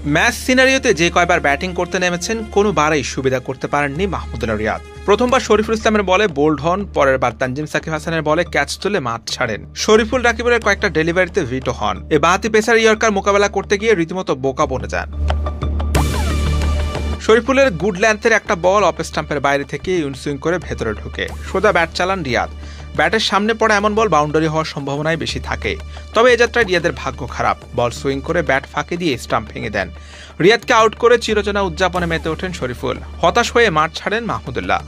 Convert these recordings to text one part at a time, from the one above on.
Match সিনারিওতে যে কয়বার batting করতে নেমেছেন কোনোবারই সুবিধা করতে পারেননি মাহমুদুল্লাহ রিয়াদ। প্রথমবার শরীফুল ইসলামের বলে বোল্ড হন, পরের বার তানজিম সাকিব হাসানের বলে ক্যাচ তুলে মাঠ ছাড়েন। শরীফুল রাকিবুলের কয়েকটা ডেলিভারিতে ভিটো হন। এ বাঁহাতি পেসার ইয়র্কার মোকাবেলা করতে গিয়ে রীতিমতো বোকা বনে যান। শরীফুলের গুড লেন্থের একটা বল অফ স্টাম্পের বাইরে থেকে ইনসুইং করে ভেতরে ঢুকে সোজা ব্যাট চালান রিয়াদ। ব্যাটের সামনে পড়া এমন বল বাউন্ডারি হওয়ার সম্ভাবনাই বেশি থাকে। তবে এ যাত্রায় রিয়াদের ভাগ্য খারাপ। বল সুইং করে ব্যাট ফাঁকে দিয়ে স্টাম্প ভেঙে দেন। রিয়াদকে আউট করে চিরচেনা উদযাপনে মেতে ওঠেন শরীফুল। হতাশ হয়ে মাঠ ছাড়েন মাহমুদুল্লাহ।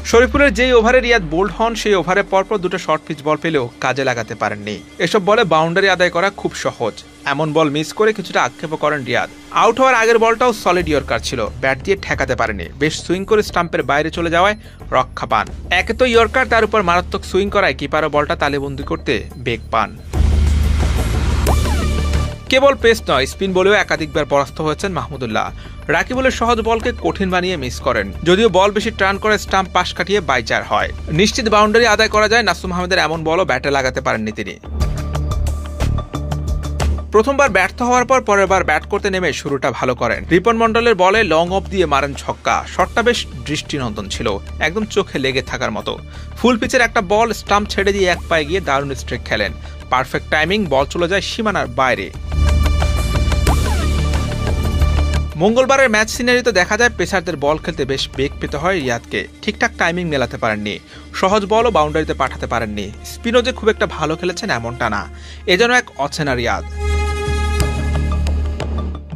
শরীফুলের যেই ওভারে রিয়াদ বোল্ড হন, সেই ওভারে পরপর দুটো শর্ট পিচ বল পেলেও কাজে লাগাতে পারেননি। এসব বলে বাউন্ডারি আদায় করা খুব সহজ। এমন বল মিস করে কিছুটা আক্ষেপও করেন রিয়াদ। আউট হওয়ার আগের বলটাও সলিড ইয়র্কার ছিল, ব্যাট দিয়ে ঠেকাতে পারেনি। বেশ সুইং করে স্টাম্পের বাইরে চলে যাওয়ায় রক্ষা পান। একে তো ইয়র্কার, তার উপর মারাত্মক সুইং করায় কিপারও বলটা তালেবন্দি করতে বেগ পান। কেবল পেস নয়, স্পিন বলেও একাধিকবার পরাস্ত হয়েছেন মাহমুদুল্লাহ। রাকিবুলের সহজ বলকে কঠিন বানিয়ে মিস করেন। যদিও বল বেশি টার্ন করে স্টাম্প পাশ কাটিয়ে বাইচার হয়। নিশ্চিত বাউন্ডারি আদায় করা যায়, নাসুম আহমেদের এমন বলও ব্যাটে লাগাতে পারেননি তিনি। প্রথমবার ব্যর্থ হওয়ার পর পরের বার ব্যাট করতে নেমে শুরুটা ভালো করেন। রিপন মন্ডলের বলে লং অফ দিয়ে মারেন ছক্কা। শটটা বেশ দৃষ্টিনন্দন ছিল, একদম চোখে লেগে থাকার মতো। ফুল পিচের একটা বল স্টাম্প ছেড়ে দিয়ে এক পায়ে গিয়ে দারুণ স্ট্রিক খেলেন। পারফেক্ট টাইমিং, বল চলে যায় সীমানার বাইরে। মঙ্গলবারের ম্যাচ সিনারিতে দেখা যায় পেসারদের বল খেলতে বেশ বেগ পেতে হয় রিয়াদকে। ঠিকঠাক টাইমিং মেলাতে পারেননি। সহজ বলও বাউন্ডারিতে পাঠাতে পারেননি। স্পিনও যে খুব একটা ভালো খেলেছেন এমনটা না। এজন্য এক অচেনা রিয়াদ।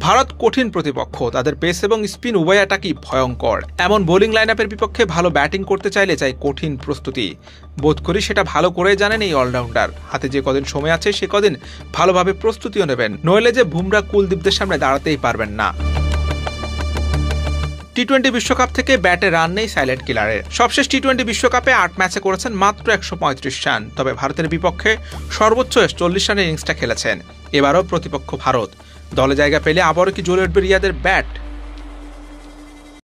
ভারত কঠিন প্রতিপক্ষ। তাদের পেস এবং স্পিন উভয় অ্যাটাকই ভয়ঙ্কর। এমন বোলিং লাইন আপের বিপক্ষে ভালো ব্যাটিং করতে চাইলে চাই কঠিন প্রস্তুতি। বোধ করি সেটা ভালো করেই জানেন এই অলরাউন্ডার। হাতে যে কদিন সময় আছে সে কদিন ভালোভাবে প্রস্তুতিও নেবেন, নইলে যে বুমরা কুলদীপদের সামনে দাঁড়াতেই পারবেন না। টি-20 বিশ্বকাপ থেকে ব্যাটে রান নেই সাইলেন্ট কিলারের। সবশেষ টি-20 বিশ্বকাপে 8 ম্যাচে করেছেন মাত্র 135 রান। তবে ভারতের বিপক্ষে সর্বোচ্চ 40 রানের ইনিংসটা খেলেছেন। এবারও প্রতিপক্ষ ভারত। দলে জায়গা পেলে আবারও কি জ্বলে উঠবে রিয়াদের ব্যাট?